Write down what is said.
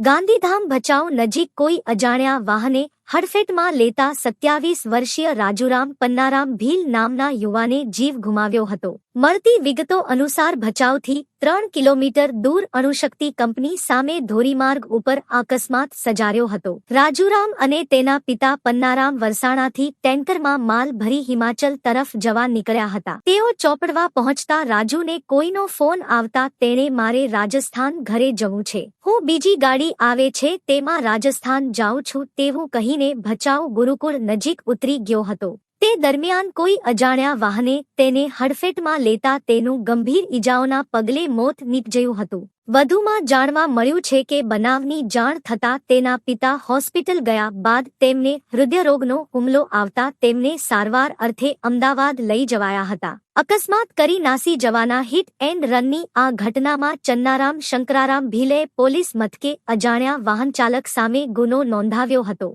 ગાંધીધામ ભચાઉ નજીક કોઈ અજાણ્યા વાહને હડફેટમાં લેતા 27 વર્ષીય રાજુરામ પન્નારામ ભીલ નામના યુવાને જીવ ગુમાવ્યો હતો. મળતી વિગતો અનુસાર ભચાઉથી 3 કિલોમીટર દૂર અણુશક્તિ કંપની સામે ધોરીમાર્ગ ઉપર અકસ્માત સર્જાયો હતો. રાજુરામ અને તેના પિતા પન્નારામ વરસાણાથી ટેન્કરમાં માલ ભરી હિમાચલ તરફ જવા નીકળ્યા હતા. તેઓ ચોપડવા પહોંચતા રાજુને કોઈનો ફોન આવતા તેણે મારે રાજસ્થાન ઘરે જવું છે, હું બીજી ગાડી આવે છે તેમાં રાજસ્થાન જાઉં છું તેવું કહીને ભચાઉ ગુરુકુળ નજીક ઉતરી ગયો હતો. તે દરમિયાન કોઈ અજાણ્યા વાહને તેને હડફેટમાં લેતા તેનું ગંભીર ઈજાઓના પગલે મોત નીપજ્યું હતું. વધુમાં જાણવા મળ્યું છે કે બનાવની જાણ થતાં તેના પિતા હોસ્પિટલ ગયા બાદ તેમને હૃદયરોગનો હુમલો આવતા તેમને સારવાર અર્થે અમદાવાદ લઈ જવાયા હતા. અકસ્માત કરી નાસી જવાના હિટ એન્ડ રનની આ ઘટનામાં ચન્નારામ શંકરારામ ભીલે પોલીસ મથકે અજાણ્યા વાહન ચાલક સામે ગુનો નોંધાવ્યો હતો.